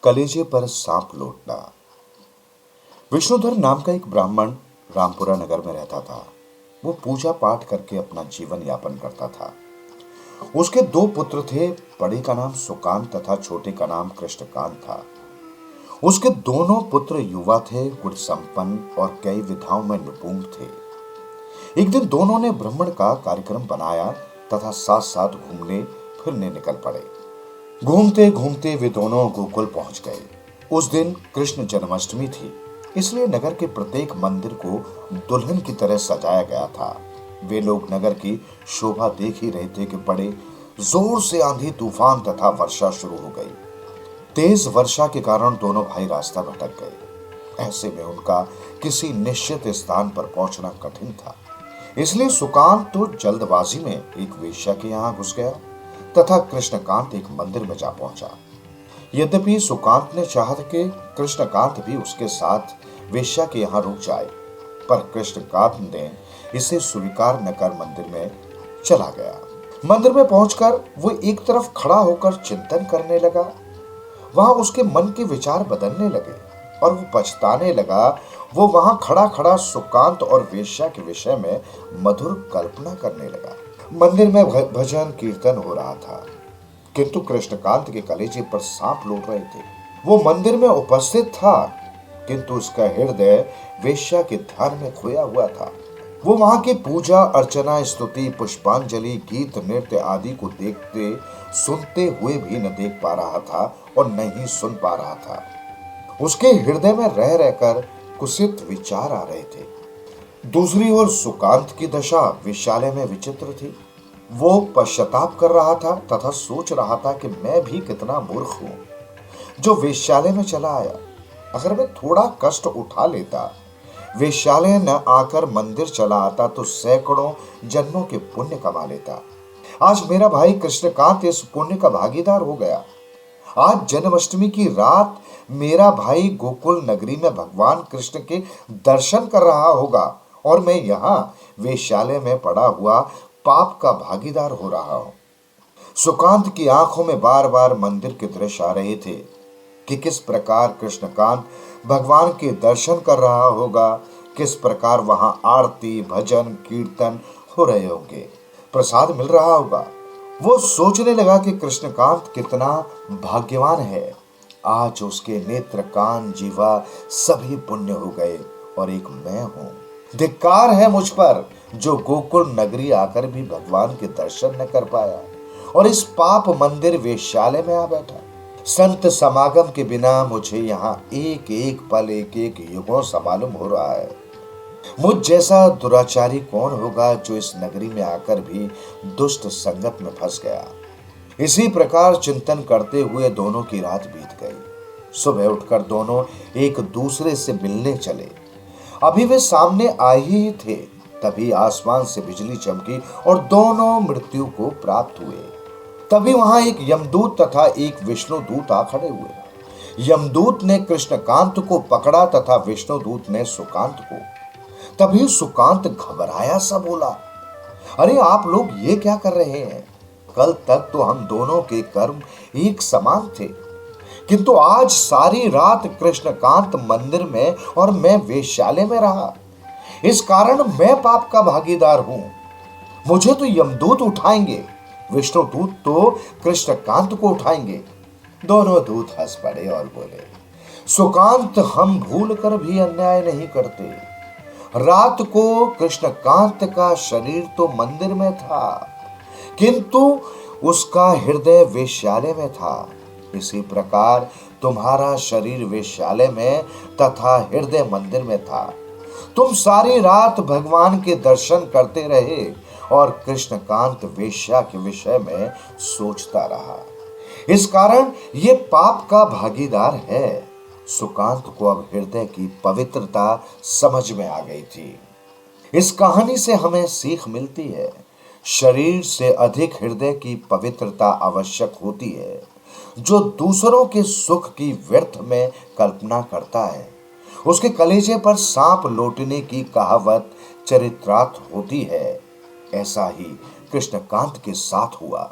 कलेजे पर सांप लौटना। विष्णुधर नाम का एक ब्राह्मण रामपुरा नगर में रहता था। वो पूजा पाठ करके अपना जीवन यापन करता था। उसके दो पुत्र थे। बड़े का नाम सुकांत तथा छोटे का नाम कृष्णकांत था। उसके दोनों पुत्र युवा थे, गुण संपन्न और कई विधाओं में निपुण थे। एक दिन दोनों ने ब्राह्मण का कार्यक्रम बनाया तथा साथ साथ घूमने फिरने निकल पड़े। घूमते घूमते वे दोनों गोकुल पहुंच गए। उस दिन कृष्ण जन्माष्टमी थी, इसलिए नगर के प्रत्येक मंदिर को दुल्हन की तरह सजाया गया था। वे लोग नगर की शोभा देख ही रहे थे कि बड़े जोर से आंधी तूफान तथा वर्षा शुरू हो गई। तेज वर्षा के कारण दोनों भाई रास्ता भटक गए। ऐसे में उनका किसी निश्चित स्थान पर पहुंचना कठिन था। इसलिए सुकांत तो जल्दबाजी में एक वेश्या के यहाँ घुस गया तथा कृष्णकांत एक मंदिर में जा पहुंचा। यद्यपि सुकांत ने चाहा कि कृष्णकांत भी उसके साथ वेश्या के यहाँ रुक जाए, पर कृष्णकांत ने इसे स्वीकार न कर मंदिर में चला गया। मंदिर में पहुंचकर वो एक तरफ खड़ा होकर चिंतन करने लगा। वहां उसके मन के विचार बदलने लगे और वो पछताने लगा। वो वहां खड़ा खड़ा सुकांत और वेश्या के विषय में मधुर कल्पना करने लगा। मंदिर में भजन कीर्तन हो रहा था, किंतु कृष्णकांत के कलेजे पर सांप लौट रहे थे। वो मंदिर में उपस्थित था, किंतु उसका हृदय वेश्या के ध्यान में खोया हुआ था। वो वहां की पूजा अर्चना, स्तुति, पुष्पांजलि, गीत, नृत्य आदि को देखते सुनते हुए भी न देख पा रहा था और न ही सुन पा रहा था। उसके हृदय में रह रहकर कुत्सित विचार आ रहे थे। दूसरी ओर सुकांत की दशा वेश्यालय में विचित्र थी। वो पश्चाताप कर रहा था तथा सोच रहा था कि मैं भी कितना मूर्ख हूं जो वेश्यालय में चला आया। अगर मैं थोड़ा कष्ट उठा लेता, वेश्यालय न आकर मंदिर चला आता, तो सैकड़ों जन्मों के पुण्य कमा लेता। आज मेरा भाई कृष्णकांत इस पुण्य का भागीदार हो गया। आज जन्माष्टमी की रात मेरा भाई गोकुल नगरी में भगवान कृष्ण के दर्शन कर रहा होगा और मैं यहाँ वेश्यालय में पड़ा हुआ पाप का भागीदार हो रहा हूं। सुकांत की आंखों में बार बार मंदिर के दृश्य आ रहे थे कि किस प्रकार कृष्णकांत भगवान के दर्शन कर रहा होगा, किस प्रकार वहां आरती, भजन, कीर्तन हो रहे होंगे, प्रसाद मिल रहा होगा। वो सोचने लगा कि कृष्णकांत कितना भाग्यवान है। आज उसके नेत्र, कान, जीवा सभी पुण्य हो गए और एक मैं हूं। धिक्कार है मुझ पर जो गोकुल नगरी आकर भी भगवान के दर्शन न कर पाया और इस पाप मंदिर वेश्यालय में आ बैठा। संत समागम के बिना मुझे यहाँ एक एक पल, एक एक युगों सा मालूम हो रहा है। मुझ जैसा दुराचारी कौन होगा जो इस नगरी में आकर भी दुष्ट संगत में फंस गया। इसी प्रकार चिंतन करते हुए दोनों की रात बीत गई। सुबह उठकर दोनों एक दूसरे से मिलने चले। अभी वे सामने आए ही थे, तभी आसमान से बिजली चमकी और दोनों मृत्यु को प्राप्त हुए। तभी वहां एक यमदूत तथा एक विष्णुदूत आ खड़े हुए। यमदूत ने कृष्णकांत को पकड़ा तथा विष्णुदूत ने सुकांत को। तभी सुकांत घबराया सा बोला, अरे आप लोग ये क्या कर रहे हैं? कल तक तो हम दोनों के कर्म एक समान थे, किंतु आज सारी रात कृष्णकांत मंदिर में और मैं वेश्यालय में रहा। इस कारण मैं पाप का भागीदार हूं। मुझे तो यमदूत उठाएंगे, विष्णुदूत तो कृष्णकांत को उठाएंगे। दोनों दूत हंस पड़े और बोले, सुकांत, हम भूल कर भी अन्याय नहीं करते। रात को कृष्णकांत का शरीर तो मंदिर में था, किंतु उसका हृदय वेश्यालय में था। इसी प्रकार तुम्हारा शरीर वेश्यालय में तथा हृदय मंदिर में था। तुम सारी रात भगवान के दर्शन करते रहे और कृष्णकांत वेश्या के विषय में सोचता रहा। इस कारण ये पाप का भागीदार है। सुकांत को अब हृदय की पवित्रता समझ में आ गई थी। इस कहानी से हमें सीख मिलती है, शरीर से अधिक हृदय की पवित्रता आवश्यक होती है। जो दूसरों के सुख की व्यर्थ में कल्पना करता है, उसके कलेजे पर सांप लौटने की कहावत चरित्रार्थ होती है। ऐसा ही कृष्णकांत के साथ हुआ।